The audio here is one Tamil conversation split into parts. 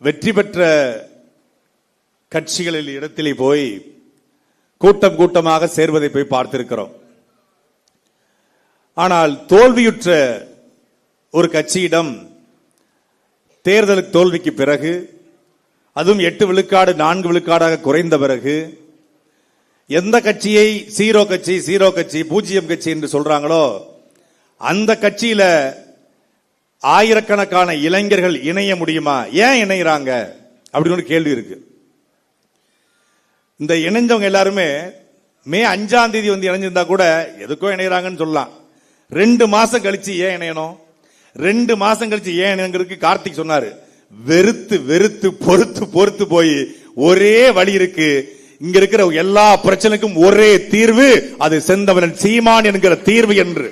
வெற்றி பெற்ற கட்சிகளில் இடத்திலே போய் கூட்டம் கூட்டமாக சேர்வதை போய் பார்த்திருக்கிறோம். ஆனால் தோல்வியுற்ற ஒரு கட்சியிடம் தேர்தல் தோல்விக்கு பிறகு, அதுவும் 8 விழுக்காடு 4 விழுக்காடாக குறைந்த பிறகு, எந்த கட்சியை சீரோ கட்சி, சீரோ கட்சி, பூஜ்ஜியம் கட்சி என்று சொல்றாங்களோ அந்த கட்சியில ஆயிரக்கணக்கான இளைஞர்கள் இணைய முடியுமா? ஏன் இணைகிறாங்க அப்படின்னு ஒரு கேள்வி இருக்கு. இந்த இணைஞ்சவங்க எல்லாருமே மே 5ஆம் தேதி வந்து இணைஞ்சிருந்தா கூட எதுக்கோ இணைகிறாங்கன்னு சொல்லலாம். 2 மாசம் கழிச்சு ஏன் இணையணும்? 2 மாசம் கழிச்சு ஏன் இணைங்கிறதுக்கு கார்த்திக் சொன்னாரு, வெறுத்து வெறுத்து பொறுத்து பொறுத்து போய் ஒரே வழி இருக்கு, இங்க இருக்கிற எல்லா பிரச்சனைக்கும் ஒரே தீர்வு, அது செந்தமிழன் சீமான் என்கிற தீர்வு என்று.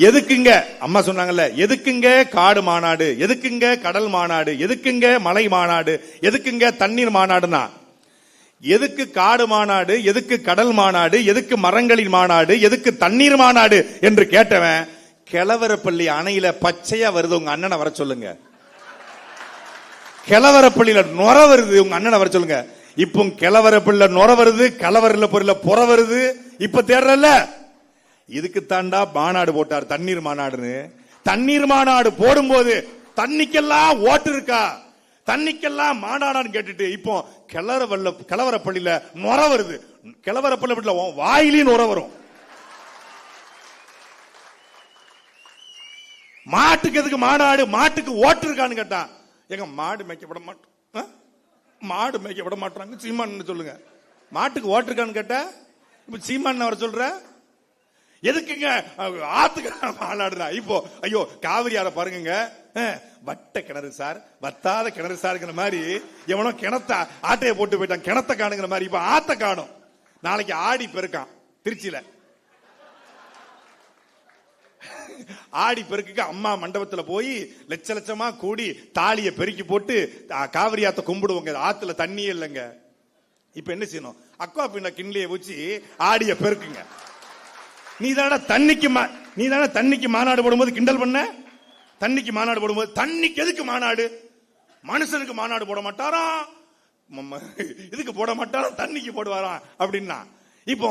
எதுக்குங்க அம்மா சொன்னாங்கல்ல, எதுக்குங்க காடு மாநாடு, எதுக்குங்க கடல் மாநாடு, எதுக்குங்க மலை மாநாடு, எதுக்குங்க தண்ணீர் மாநாடுனா, எதுக்கு காடு மாநாடு, எதுக்கு கடல் மாநாடு, எதுக்கு மரங்களின் மாநாடு, எதுக்கு தண்ணீர் மாநாடு என்று கேட்டவன், கிழவரப்பள்ளி அணையில பச்சையா வருது உங்க அண்ணனை வர சொல்லுங்க, கிழவரப்பள்ளியில நுர வருது உங்க அண்ணனை வர சொல்லுங்க. இப்போ கிழவரப்பள்ளியில நுர வருது, கலவரில் பொருள புற வருது, இப்ப தேடுறல்ல. இதுக்கு தாண்டா மாநாடு போட்டார், தண்ணீர் மாநாடுன்னு. தண்ணீர் மாநாடு போடும்போது தண்ணிக்கெல்லாம் ஓட்டு இருக்கா, தண்ணிக்கெல்லாம் மாநாடான்னு கேட்டுட்டு இப்போ கிழவரப்பள்ளியில நுர வருது. கிழவரப்பள்ளி வாயிலையும் நுர வரும். மாட்டுக்கு எதுக்கு மாநாடு, மாட்டுக்கு ஓட்டு இருக்கான்னு கேட்டான். எங்க மாடு மேய்க்க விட மாட்டோம், மாடு மேய்க்க விட மாட்டாங்க சீமான் சொல்லுங்க. மாட்டுக்கு ஓட்டு இருக்கான்னு கேட்ட இப்ப சீமான் வர சொல்ற, எதுக்குங்க ஆத்துக்கு மாநாடுனா? இப்போ ஐயோ காவிரியால பாருங்க, வட்ட கிணறு சார், வத்தாத கிணறு சார்ங்கிற மாதிரி எவனோ கிணத்த ஆட்டையை போட்டு போயிட்டான், கிணத்த காணுங்கிற மாதிரி இப்ப ஆத்த காணும். நாளைக்கு ஆடி பெருக்கான் திருச்சியில, ஆடி பெருக்குக்கு அம்மா மண்டபத்துல போய் லட்ச லட்சமா கூடி தாலியை பெருக்கி போட்டு காவிரி ஆத்த கும்பிடுவோங்க. ஆத்துல தண்ணியே இல்லைங்க. இப்ப என்ன செய்யணும்? அக்கா பின்ன கிண்ணிய வச்சு ஆடிய பெருக்குங்க. நீ தானே தண்ணிக்கு மாநாடு போடும்போது கிண்டல் பண்ண, தண்ணிக்கு மாநாடு போடும்போது, தண்ணிக்கு எதுக்கு மாநாடு? மனுஷனுக்கு மாநாடு போட மாட்டாராம், இதுக்கு போட மாட்டாராம், தண்ணிக்கு போடுவாராம் அப்படின்னா. இப்போ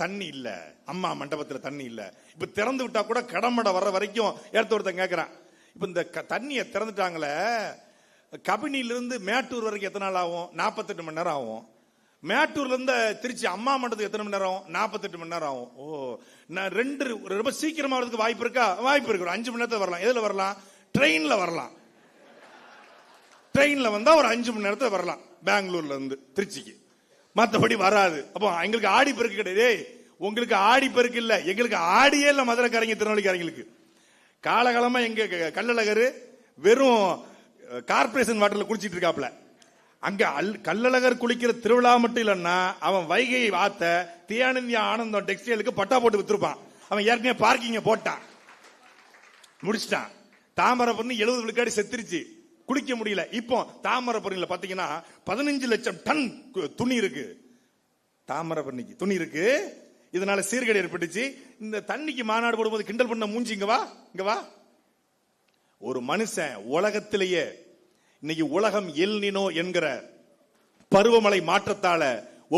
தண்ணி இல்ல, அம்மா மண்டபத்துல தண்ணி இல்ல. இப்ப திறந்து விட்டா கூட கடமடை வர்ற வரைக்கும் எடுத்து ஒருத்தன் கேட்கிறான். இப்ப இந்த தண்ணியை திறந்துட்டாங்களே, கபினிலிருந்து மேட்டூர் வரைக்கும் எத்தனை நாள் ஆகும்? 48 மணி நேரம் ஆகும். மேட்டூர்ல இருந்து திருச்சி அம்மா மண்டபத்துக்கு எத்தனை மணி நேரம்? 48 மணி நேரம் ஆகும். ஓ, நான் ரொம்ப சீக்கிரமா வரதுக்கு வாய்ப்பு இருக்கா? வாய்ப்பு இருக்கு. 5 மணி நேரத்துல வரலாம். எதுல வரலாம்? ட்ரெயின்ல வரலாம். ட்ரெயின்ல வந்தா ஒரு 5 மணி நேரத்துல வரலாம் பெங்களூர்ல இருந்து திருச்சிக்கு, மற்றபடி வராது. அப்போ எங்களுக்கு ஆடி பெருக்கு கிடையாது. உங்களுக்கு ஆடி பெருக்கு இல்ல, எங்களுக்கு ஆடியே இல்ல. மதுரைக்காரங்க திருநெல்வேலிக்காரங்களுக்கு காலகாலமா எங்க கள்ளழகர் வெறும் கார்பரேஷன் வாட்டர்ல குளிச்சிட்டு இருக்காப்ல. அங்க கள்ளழகர் குளிக்கிற திருவிழா மட்டும் இல்லன்னா அவன் வைகை ஆத்த தியானந்தி ஆனந்தம் டெக்ஸ்டைலுக்கு பட்டா போட்டு வித்துருப்பான். அவன் ஏற்கனவே பார்க்கிங்க போட்டான், முடிச்சிட்டான். தாமரைப்பரணி 70 விழுக்காடு செத்துருச்சு, குளிக்க முடியல. இப்போ தாமரைப்பரணியில பாத்தீங்கன்னா 15 லட்சம் டன் துணி இருக்கு, தாமரைப்பரணிக்கு துணி இருக்கு. இதனால சீர்கேடு ஏற்பட்டுச்சு. இந்த தண்ணிக்கு மாநாடு போடும்போது கிண்டல் பண்ண மூஞ்சி இங்க வா, இங்க வா. ஒரு மனுஷன் உலகத்திலேயே இன்னைக்கு உலகம் எல் நினோ என்கிற பருவமழை மாற்றத்தால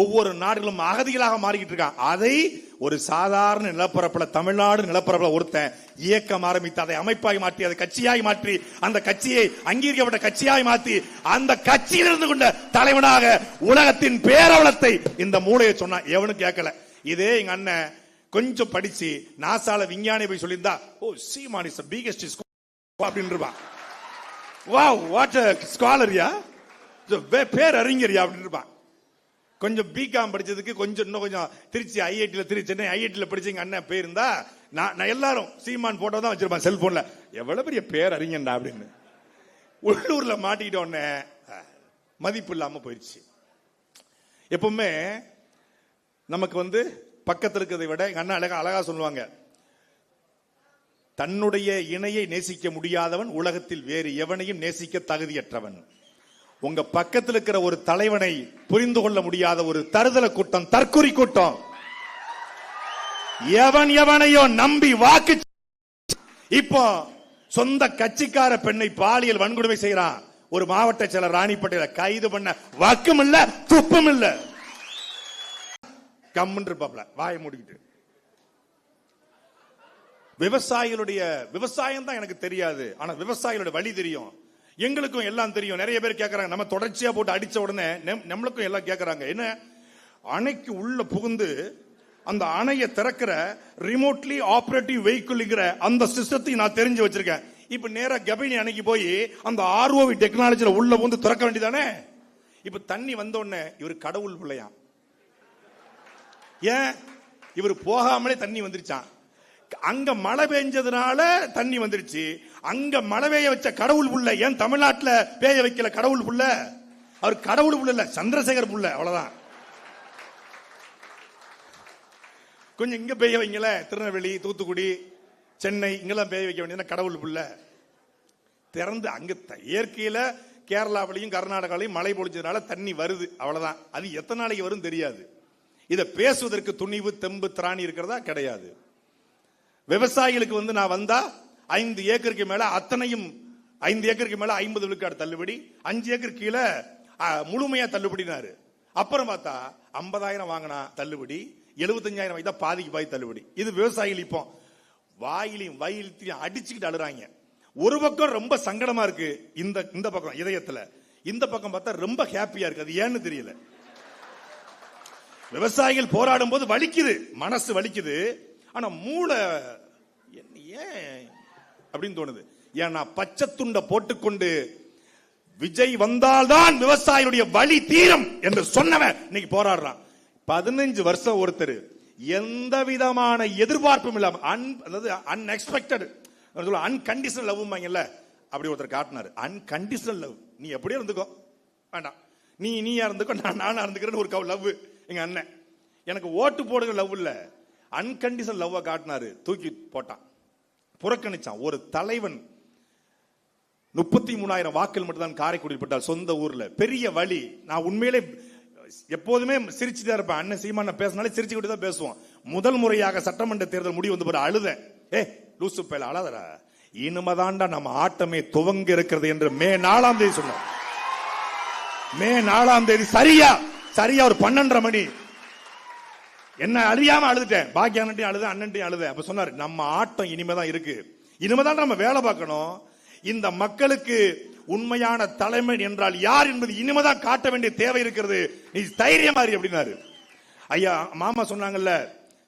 ஒவ்வொரு நாடுகளும் அகதிகளாக மாறிக்கிட்டு இருக்கான். அதை ஒரு சாதாரண நிலப்பரப்புல, தமிழ்நாடு நிலப்பரப்புல ஒருத்தன் இயக்கம் ஆரம்பித்து அதை அமைப்பாய் மாற்றி, அதை கட்சியாய் மாற்றி, அந்த கட்சியை அங்கீகரிக்கப்பட்ட கட்சியாய் மாற்றி, அந்த கட்சியில் இருந்து கொண்ட தலைவனாக உலகத்தின் பேரவலத்தை இந்த மூளையை சொன்னா எவனும் கேட்கல. இதே எங்க அண்ணன் கொஞ்சம் படிச்சு நாசால விஞ்ஞானி போய் சொல்லியிருந்தா, ஓ சீமான் இஸ் தி பிகெஸ்ட் அப்படின்றான். வாவ் வாட் எ ஸ்காலரியா, பேர் அறிஞரியா அப்படின்னு இருப்பான். கொஞ்சம் பிகாம் படிச்சதுக்கு கொஞ்சம் இன்னும் கொஞ்சம் திருச்சி ஐஐடியில், சென்னை ஐஐடியில் படிச்சு எங்க அண்ணன் போயிருந்தா நான் எல்லாரும் சீமான் போட்டோ தான் வச்சிருப்பான் செல்போன்ல, எவ்வளவு பெரிய பேர் அறிஞன்டா அப்படின்னு. உள்ளூர்ல மாட்டிக்கிட்ட உடனே மதிப்பு இல்லாம போயிடுச்சு. எப்பவுமே நமக்கு பக்கத்தில் இருக்கிறதை விட எங்க அண்ணா அழகா சொல்லுவாங்க, தன்னுடைய இணையை நேசிக்க முடியாதவன் உலகத்தில் வேறு எவனையும் நேசிக்க தகுதியற்றவன். உங்க பக்கத்தில் இருக்கிற ஒரு தலைவனை புரிந்து கொள்ள முடியாத ஒரு தருதல கூட்டம், தற்குறி கூட்டம். எவன் எவனையோ நம்பி வாக்கு, இப்போ சொந்த கட்சிக்கார பெண்ணை பாலியல் வன்கொடுமை செய்யறான். ஒரு மாவட்ட செயலர் ராணிப்பேட்டையில கைது பண்ண வக்கம் இல்ல, துப்பம் இல்ல. கம்முன்னு இருப்பாப்ல, வாயை மூடிக்கிட்டு. விவசாயிகளுடைய விவசாயம் தான் எனக்கு தெரியாது, ஆனா விவசாயிகளுடைய வழி தெரியும். எங்களுக்கும் எல்லாம் தெரியும். நிறைய பேர் கேட்கறாங்க, நம்ம தொடர்ச்சியா போட்டு அடிச்ச உடனே நம்மளுக்கும் எல்லாம் கேட்கறாங்க, என்ன அணைக்கு உள்ள புகுந்து அந்த அணையை திறக்கிற ரிமோட்லி ஆபரேட்டிவ் வெஹிக்கிள்ங்கிற அந்த சிஸ்டத்தை நான் தெரிஞ்சு வச்சிருக்கேன். இப்ப நேரா கபினி அணைக்கு போய் அந்த ஆர்ஓவி டெக்னாலஜில உள்ள வந்து திறக்க வேண்டியதானே. இப்ப தண்ணி வந்த உடனே இவர் கடவுள் பிள்ளையா? ஏன் இவர் போகாமலே தண்ணி வந்துருச்சான். அங்க மழை பெஞ்சதுனால தண்ணி வந்துருச்சு. அங்க மழை பெய்ய வச்ச கடவுள் புள்ள ஏன் தமிழ்நாட்டுல பெய்ய வைக்கல கடவுள் புள்ள? அவர் கடவுள் புள்ள இல்ல, சந்திரசேகர் புள்ள, அவ்வளவுதான். கொஞ்சம் இங்க பெய்ய வைங்கல, திருநெல்வேலி, தூத்துக்குடி, சென்னை இங்கெல்லாம் பெய்ய வைக்க வேண்டியது கடவுள் புள்ள. திறந்து அங்க இயற்கையில கேரளாவிலையும் கர்நாடகாவிலையும் மழை பொழிச்சதுனால தண்ணி வருது, அவ்வளவுதான். அது எத்தனை நாளைக்கு வரும் தெரியாது. இதை பேசுவதற்கு துணிவு, தெம்பு, திராணி இருக்கிறதா? கிடையாது. விவசாயிகளுக்கு வந்து நான் வந்தா 5 ஏக்கருக்கு மேல அத்தனையும் 5 ஏக்கருக்கு மேல 50 விழுக்காடு தள்ளுபடி, 5 ஏக்கர் கீழே முழுமையா தள்ளுபடினாரு. அப்புறம் பார்த்தா 50,000 வாங்கினா தள்ளுபடி, 75,000 வாங்கிட்டா பாதிக்கு பாதி தள்ளுபடி. இது விவசாயிகள் இப்போ வாயிலையும் வயிலையும் அடிச்சுக்கிட்டு அழுறாங்க. ஒரு பக்கம் ரொம்ப சங்கடமா இருக்கு, இந்த பக்கம் இதயத்துல, இந்த பக்கம் பார்த்தா ரொம்ப ஹாப்பியா இருக்கு. அது ஏன்னு தெரியல. விவசாயிகள் போராடும் போது வலிக்குது, மனசு வலிக்குது, ஆனா மூளை ஏன் அப்படின்னு தோணுது. ஏன்னா பச்சை துண்டை போட்டுக்கொண்டு விஜய் வந்தால்தான் விவசாயிகளுடைய வலி தீரும் என்று சொன்னவன் இன்னைக்கு போராடுறான். 15 வருஷம் ஒருத்தர் எந்த விதமான எதிர்பார்ப்பும் இல்லாம அன்எக்ஸ்பெக்டட் அன்கண்டிஷனல் லவ் அப்படி ஒருத்தர் காட்டினாரு. அன்கண்டிஷனல் லவ், நீ எப்படியே இருந்துக்கோ, வேண்டாம், நீயா இருந்துக்கோ, நானா இருந்துக்கிறேன்னு ஒரு லவ். எங்க அண்ணன் எனக்கு ஓட்டு போடுகிற லவ் இல்ல, அன்கண்டிஷனல் லவ் காட்டினாரு. தூக்கி போட்டான், புறக்கணிச்சான். ஒரு தலைவன் 33,000 வாக்கள் மட்டும் தான் காரைக்குடியில் பட்டால், சொந்த ஊர்ல. பெரிய வழி. நான் உண்மையிலே எப்போதுமே சிரிச்சுதான் இருப்பேன். அண்ணன் சீமான பேசினாலே சிரிச்சுக்கிட்டு தான் பேசுவோம். முதல் முறையாக சட்டமன்ற தேர்தல் முடிவு வந்து போற அழுத, லூசு பேல அழாதரா, இனிமதாண்டா நம்ம ஆட்டமே துவங்க இருக்கிறது என்று மே 4ஆம் தேதி சொன்னார். மே 4ஆம் தேதி சரியா ஒரு 12:30 மணி என்ன அறியாம அழுதுட்டேன். பாக்கிய அண்ணன்ட்டையும் அழுத, அண்ணன்ட்டையும் அழுத. அப்ப சொன்னாரு, நம்ம ஆட்டம் இனிமேதான் இருக்கு, இனிமேதான் நம்ம வேலை பார்க்கணும். இந்த மக்களுக்கு உண்மையான தலைமை என்றால் யார் என்பது இனிமேதான் காட்ட வேண்டிய தேவை இருக்கிறது, நீ தைரியமா இரு அப்படின்னாரு. ஐயா மாமா சொன்னாங்கல்ல,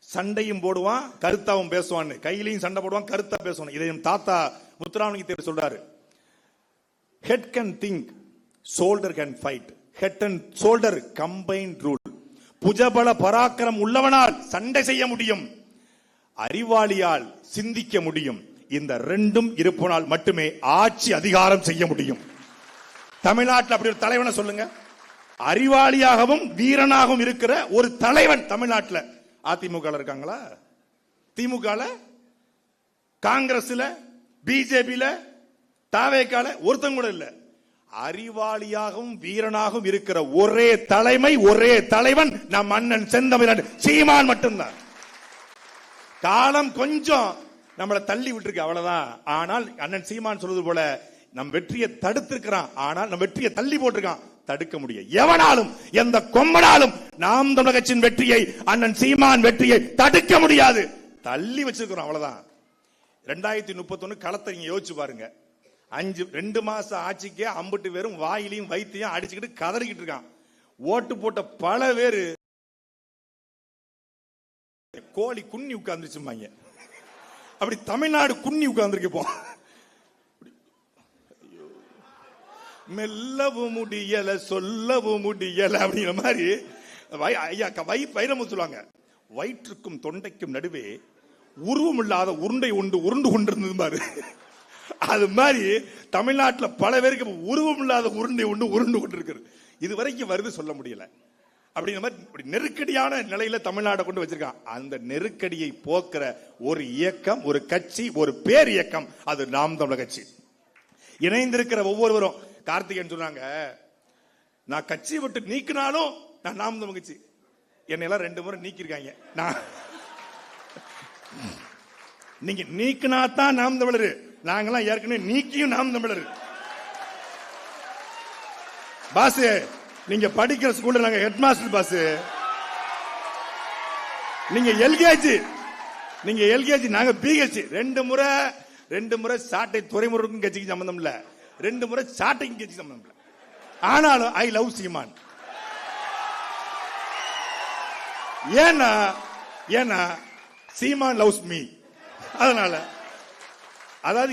சண்டையும் போடுவான் கருத்தாவும் பேசுவான்னு. கையிலையும் சண்டை போடுவான், கருத்தா பேசுவான். இதை தாத்தா முத்துராமலிங்க தேவர் சொல்றாரு. Head can think, shoulder can fight. Head and shoulder combined rule. புஜபல பராக்கிரம் உள்ளவனால் சண்டை செய்ய முடியும், அறிவாளியால் சிந்திக்க முடியும். இந்த ரெண்டும் இருப்பனால் மட்டுமே ஆட்சி அதிகாரம் செய்ய முடியும். தமிழ்நாட்டில் அப்படி ஒரு தலைவனை சொல்லுங்க. அறிவாளியாகவும் வீரனாகவும் இருக்கிற ஒரு தலைவன் தமிழ்நாட்டில் அதிமுக இருக்காங்களா? திமுக, காங்கிரஸ்ல, பிஜேபியில, தாவேக்கால ஒருத்தங்க கூட இல்ல. அறிவாளியாகவும் வீரனாகவும் இருக்கிற ஒரே தலைமை, ஒரே தலைவன் நம் அண்ணன் செந்தமிழன் சீமான் மட்டும்தான். காலம் கொஞ்சம் நம்மளை தள்ளி விட்டுருக்கு, அவ்வளவுதான். ஆனால் அண்ணன் சீமான் சொல்வது போல நம் வெற்றியை தடுத்திருக்கிறான், ஆனால் நம் வெற்றியை தள்ளி போட்டிருக்கான். தடுக்க முடியும் எவனாலும், எந்த கொம்பனாலும் நாம் தமிழர் கட்சியின் வெற்றியை, அண்ணன் சீமான் வெற்றியை தடுக்க முடியாது. தள்ளி வச்சிருக்கிறோம், அவ்வளவுதான். 2031 களத்தை நீங்க யோசிச்சு பாருங்க. 2 மாசம் ஆட்சிக்கே அம்புட்டு பேரும் வாயிலையும் வைத்தியம் அடிச்சுக்கிட்டு கதறிக்கிட்டு இருக்கான். ஓட்டு போட்ட பல பேரு கோழி குன்னி உட்கார்ந்துச்சுமாங்க. அப்படி தமிழ்நாடு குன்னி உட்கார்ந்துருக்கு. மெல்லவும் முடியல, சொல்லவும் முடியல அப்படிங்கிற மாதிரி ஐயா வைரமுத்து சொல்லுவாங்க. வயிற்றுக்கும் தொண்டைக்கும் நடுவே உருவம் இல்லாத உருண்டை உருண்டு கொண்டிருந்தது. அது மாதிரி தமிழ்நாட்டில் பல பேருக்கு உருவம் இல்லாத உருண்டை உருண்டு கொண்டிருக்கிறது. இது வரைக்கும் வருது, சொல்ல முடியல. அப்படிங்கிற மாதிரி நெருக்கடியான நிலையில தமிழ்நாட்டை கொண்டு வச்சிருக்கான். அந்த நெருக்கடியை போக்குற ஒரு இயக்கம், ஒரு கட்சி, ஒரு பேர் இயக்கம், அது நாம் தமிழர் கட்சி. இணைந்திருக்கிற ஒவ்வொருவரும் கார்த்திகேயன் சொன்னாங்க, நான் கட்சியை விட்டு நீக்கினாலும் நான் நாம் தமிழர் கட்சி. என்னை எல்லாம் 2 முறை நீக்கிருக்காங்க. நீங்க நீக்கினா தான் நாம் தமிழர், நாங்கெல்லாம் ஏற்கனவே நீக்கியும் நாம் தமிழர். பாஸ், நீங்க படிக்கிற ஸ்கூல்ல நாங்க ஹெட் மாஸ்டர் பாஸ். நீங்க எல்கேஜி நாங்க பிஹெச். ரெண்டு முறை சாட்டை துறைமுருக்கும் கட்சிக்கு சம்பந்தம் இல்ல, 2 முறை சாட்டைக்கும் கட்சி சம்பந்தம் இல்ல. ஆனாலும் ஐ லவ் சீமான். ஏன்னா சீமான் லவ்ஸ் மீ. அதனால அதாவது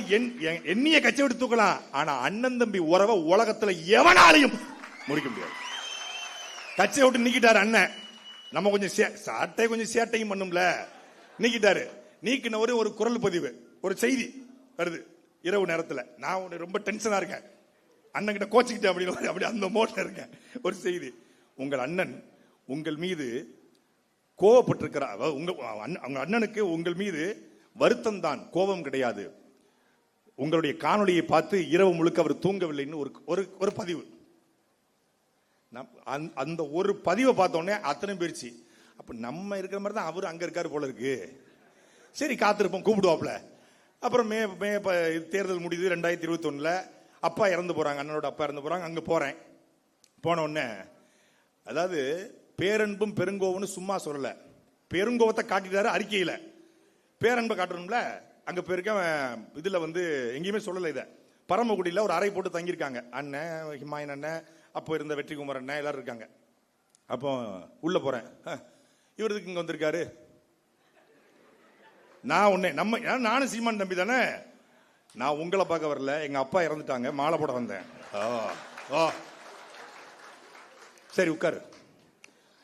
எண்ணிய கட்சி விட்டு தூக்கலாம், ஆனா அண்ணன் தம்பி உறவை உலகத்துல எவனாலையும் முடிக்க முடியாது. கட்சியை விட்டு நீக்கிட்டாரு அண்ணன். நம்ம கொஞ்சம் சாட்டை கொஞ்சம் சேட்டையும் பண்ணும்ல, நீக்கிட்டாரு. நீக்கின ஒரு குரல் பதிவு, ஒரு செய்தி வருது இரவு நேரத்தில். நான் ரொம்ப டென்ஷனா இருக்கேன், அண்ணன் கிட்ட கோச்சிக்கிட்டேன் அப்படின்னு, அப்படி அந்த மோட்ல இருக்கேன். ஒரு செய்தி, உங்கள் அண்ணன் உங்கள் மீது கோவப்பட்டிருக்கிறார். உங்க அண்ணனுக்கு உங்கள் மீது வருத்தம் தான், கோபம் கிடையாது. உங்களுடைய காணொலியை பார்த்து இரவு முழுக்க அவர் தூங்கவில்லைன்னு ஒரு பதிவு. அந்த ஒரு பதிவை பார்த்த உடனே அத்தனை போயிடுச்சு. அப்ப நம்ம இருக்கிற மாதிரி தான் அவரு அங்க இருக்காரு போல இருக்கு. சரி காத்திருப்போம், கூப்பிடுவாப்ல. அப்புறம் மே தேர்தல் முடியுது 2021. அப்பா இறந்து போறாங்க, அண்ணனோட அப்பா இறந்து போறாங்க. அங்க போறேன். போன உடனே அதாவது பேரன்பும் பெருங்கோவம்னு சும்மா சொல்லல, பெருங்கோவத்தை காட்டிட்டாரு அறிக்கையில. பேரன்பை காட்டணும்ல, அங்க போயிருக்கேன். இதுல எங்கேயுமே சொல்லல. இத பரமக்குடியில ஒரு அறை போட்டு தங்கியிருக்காங்க. அண்ணன், ஹிமாயன் அண்ணன், அப்போ இருந்த வெற்றிகுமார் அண்ணன் எல்லாரும் இருக்காங்க. அப்போ உள்ள போறேன், இவருக்கு இங்க வந்திருக்காரு. நானும் சீமான் தம்பி தானே, நான் உங்களை பார்க்க வரல, எங்க அப்பா இறந்துட்டாங்க, மாலை போட வந்தேன். சரி உட்காரு.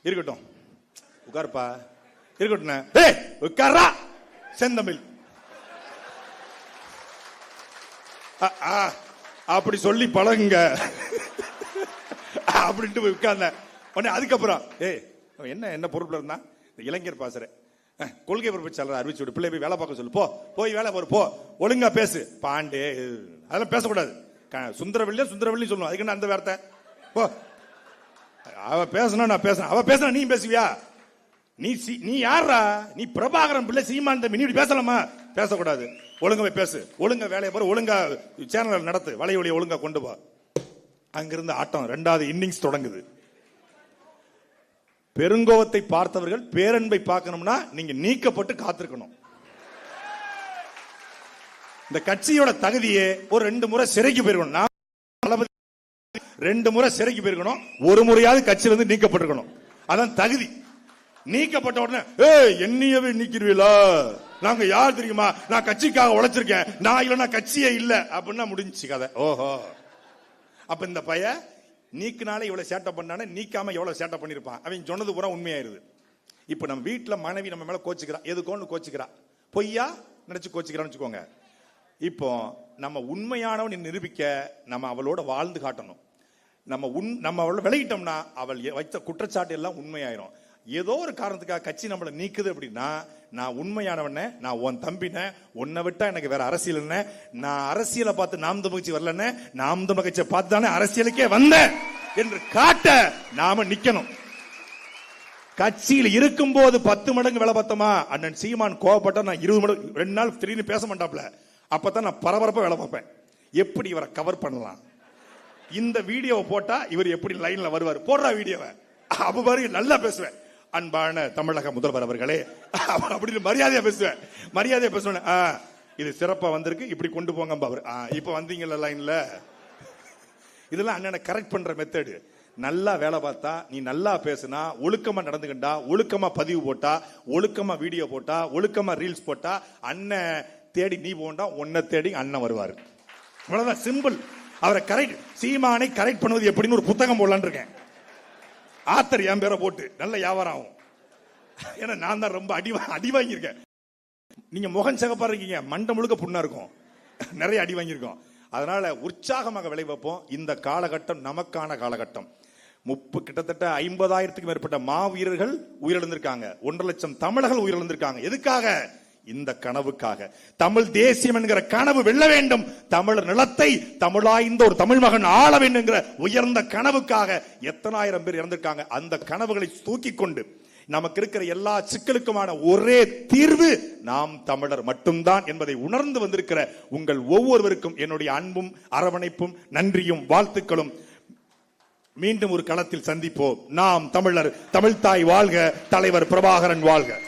இருக்கட்டும், உட்காருப்பா. இருக்கட்டும், உட்காரா செந்தமிழ் அப்படி சொல்லி பழகுங்க அப்படின்ட்டு போய் உட்கார்ந்தேன். உடனே அதுக்கப்புறம் என்ன பொறுப்புல இருந்தா, இளைஞர் பாசற கொள்கை பொறுப்பு அறிவிச்சு விடு, பிள்ளை போய் வேலை பார்க்க சொல்லு, போய் வேலை போ, ஒழுங்கா பேசு. பாண்டே அதெல்லாம் பேசக்கூடாது. சுந்தரவெள்ளி சொல்லணும், அதுக்கு என்ன அந்த வார்த்தை? போ, அவ பேசணும், நான் பேசணும். அவ பேசணும், நீ பேசுவியா? நீ யாரா? நீ பிரபாகரன் பிள்ளை, சீமான் தம்பி, நீ பேசலாமா? பேசக்கூடாது. ஒழுங்கா பேசு, ஒழுங்கா வேலையை பாரு, ஒழுங்கா சேனல் நடத்து, வலையொலியை ஒழுங்கா கொண்டு போ. அங்கிருந்து ஆட்டம் 2வது இன்னிங்ஸ் தொடங்குது. பெருங்கோவத்தை பார்த்தவர்கள் பேரன்பை பார்க்கணும்னா நீங்க நீக்கப்பட்டு காத்திருக்கணும். இந்த கட்சியோட தகுதியே ஒரு 2 முறை சிறைக்கு போயிருக்கணும். 2 முறை சிறைக்கு போயிருக்கணும், 1 முறையாவது கட்சியிலிருந்து நீக்கப்பட்டிருக்கணும். அதான் தகுதி. நீக்கப்பட்ட உடனே என்னையவே நீக்கிடுவீங்களா? நாங்க யார் தெரியுமா? நான் கட்சிக்காக உழைச்சிருக்கேன், நான் இல்லைன்னா கட்சியே இல்ல அப்படின்னா முடிஞ்சு கதை. ஓஹோ, அப்ப இந்த பைய நீக்கினாலே இவ்வளவு சேட்டை பண்ணானே, நீக்காம எவ்வளவு சேட்டை பண்ணிருப்பான். அவன் சொன்னது பூரா உண்மையாயிருது. இப்ப நம்ம வீட்டுல மனைவி நம்ம மேல கோச்சுக்கிறா, எதுக்கோன்னு கோச்சுக்கிறா, பொய்யா நினைச்சு கோச்சுக்கிறான்னு வச்சுக்கோங்க. இப்போ நம்ம உண்மையானவன் நிரூபிக்க நம்ம அவளோட வாழ்ந்து காட்டணும். நம்ம அவளை விலகிட்டோம்னா அவள் வைத்த குற்றச்சாட்டு எல்லாம் உண்மையாயிரும். ஏதோ ஒரு காரணத்துக்காக கட்சி நம்மளை நீக்குது அப்படின்னா, நான் உண்மையானவன, நான் உன் தம்பின, உன்னை விட்டா எனக்கு வேற அரசியல் என்ன, நான் அரசியலை பார்த்து நாம் தமிழ் கட்சி வரலன்னு, நாம் தமிழ் கட்சியை பார்த்து தானே அரசியலுக்கே வந்த என்று காட்ட நாம நிக்கணும். கட்சியில் இருக்கும் போது 10 மடங்கு வேலை பார்த்தோமா, அண்ணன் சீமான் கோவப்பட்டா நான் 20 மடங்கு 2 நாள் திடீர்னு பேச மாட்டாப்ல, அப்பதான் நான் பரபரப்பா வேலை பார்ப்பேன். எப்படி இவரை கவர் பண்ணலாம், இந்த வீடியோவை போட்டா இவர் எப்படி லைன்ல வருவார், போடுறா வீடியோவை, அப்ப பாருங்க நல்லா பேசுவேன். அன்பான தமிழக முதல்வர் அவர்களே அப்படின்னு மரியாதையா பேசுவேன். இது சிறப்பா வந்திருக்கு, இப்படி கொண்டு போங்க. இப்ப வந்தீங்கல்ல லைன்ல, இதெல்லாம் அண்ணனை கரெக்ட் பண்ற மெத்தடு. நல்லா வேலை பார்த்தா, நீ நல்லா பேசுனா, ஒழுக்கமா நடந்துக்கிட்டா, ஒழுக்கமா பதிவு போட்டா, ஒழுக்கமா வீடியோ போட்டா, ஒழுக்கமா ரீல்ஸ் போட்டா, அண்ணன் தேடி நீ போண்டா, உன்னை தேடி அண்ணன் வருவாரு. அவ்வளவுதான், சிம்பிள். அவரை கரெக்ட், சீமானை கரெக்ட் பண்ணுவது எப்படின்னு ஒரு புத்தகம் போடலான்னு இருக்கேன். ஆத்தர் என் பேரை போட்டு நல்ல வியாபாரம் ஆகும். ஏன்னா நான் தான் ரொம்ப அடி வாங்கியிருக்கேன். நீங்க முகம் சிகப்பா இருக்கீங்க, மண்டை முழுக்க புண்ணா இருக்கும், நிறைய அடி வாங்கியிருக்கோம். அதனால உற்சாகமாக விளைவிப்போம். இந்த காலகட்டம் நமக்கான காலகட்டம். கிட்டத்தட்ட 50,000க்கும் மேற்பட்ட மாவீரர்கள் உயிரிழந்திருக்காங்க, 1.5 லட்சம் தமிழர்கள் உயிரிழந்திருக்காங்க. எதுக்காக? இந்த கனவுக்காக. தமிழ் தேசியம் என்கிற கனவு வெல்ல வேண்டும், தமிழர் நிலத்தை தமிழாய்ந்த ஒரு தமிழ் மகன் ஆள வேண்டும் என்கிற உயர்ந்த கனவுக்காக எத்தனாயிரம் பேர் இறந்திருக்காங்க. அந்த கனவுகளை தூக்கி கொண்டு நமக்கு இருக்கிற எல்லா சிக்கலுக்குமான ஒரே தீர்வு நாம் தமிழர் மட்டும்தான் என்பதை உணர்ந்து வந்திருக்கிற உங்கள் ஒவ்வொருவருக்கும் என்னுடைய அன்பும் அரவணைப்பும் நன்றியும் வாழ்த்துக்களும். மீண்டும் ஒரு களத்தில் சந்திப்போம். நாம் தமிழர், தமிழ்தாய் வாழ்க, தலைவர் பிரபாகரன் வாழ்க.